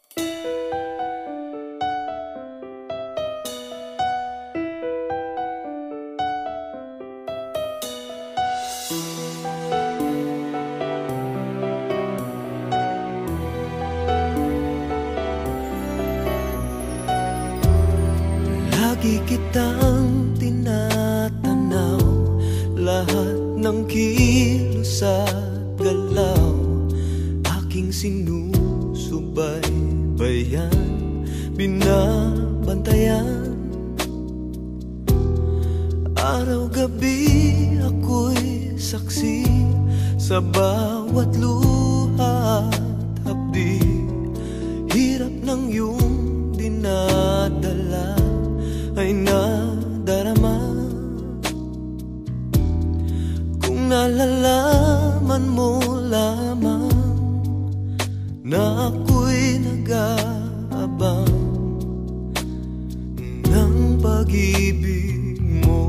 Lagi kitang tinatanaw, lahat ng kilos at galaw aking sinusubaybayan, binabantayan. Araw-gabi ako'y saksi sa bawat luha at hapdi, hirap ng iyong dinadala ay nadarama. Kung nalalaman mo lamang na ako'y nag-aabang ng pag-ibig mo,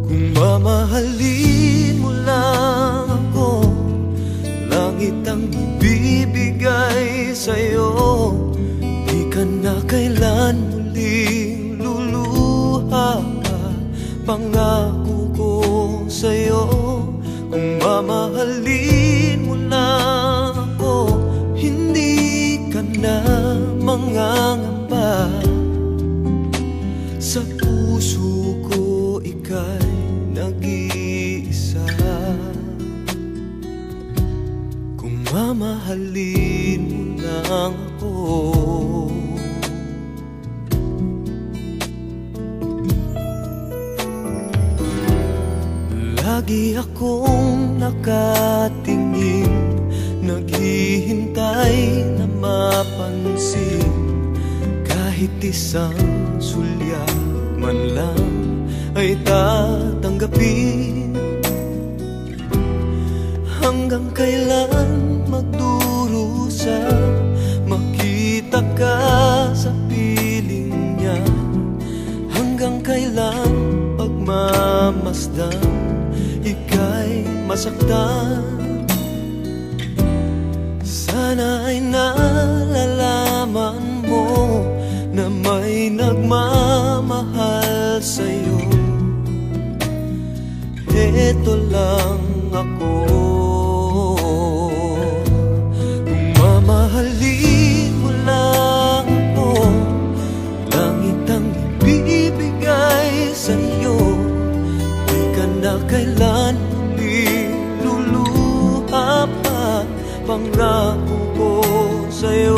kung mamahalin mo lang ako, langit ang ibibigay sa'yo. Di ka na kailan muling luluha, pangako ko sa'yo. Kung mamahalin mo lang ako, hindi ka na mangangamba. Sa puso ko ika'y nag-iisa. Kung mamahalin mo lang ako, lagi akong nakatingin, naghihintay na mapansin, kahit isang sulyap man lang ay tatanggapin. Hanggang kailan magdurusa, makita ka sa piling niya? Hanggang kailan pagmamasdan, ika'y masaktan? Sana ay nalalaman mo na may nagmamahal sa'yo. Eto lang ako. Kung mamahalin mo lang ako, langit ang ibibigay sa'yo. Di ka na kailan muling luluha pa, pangako ko sa'yo.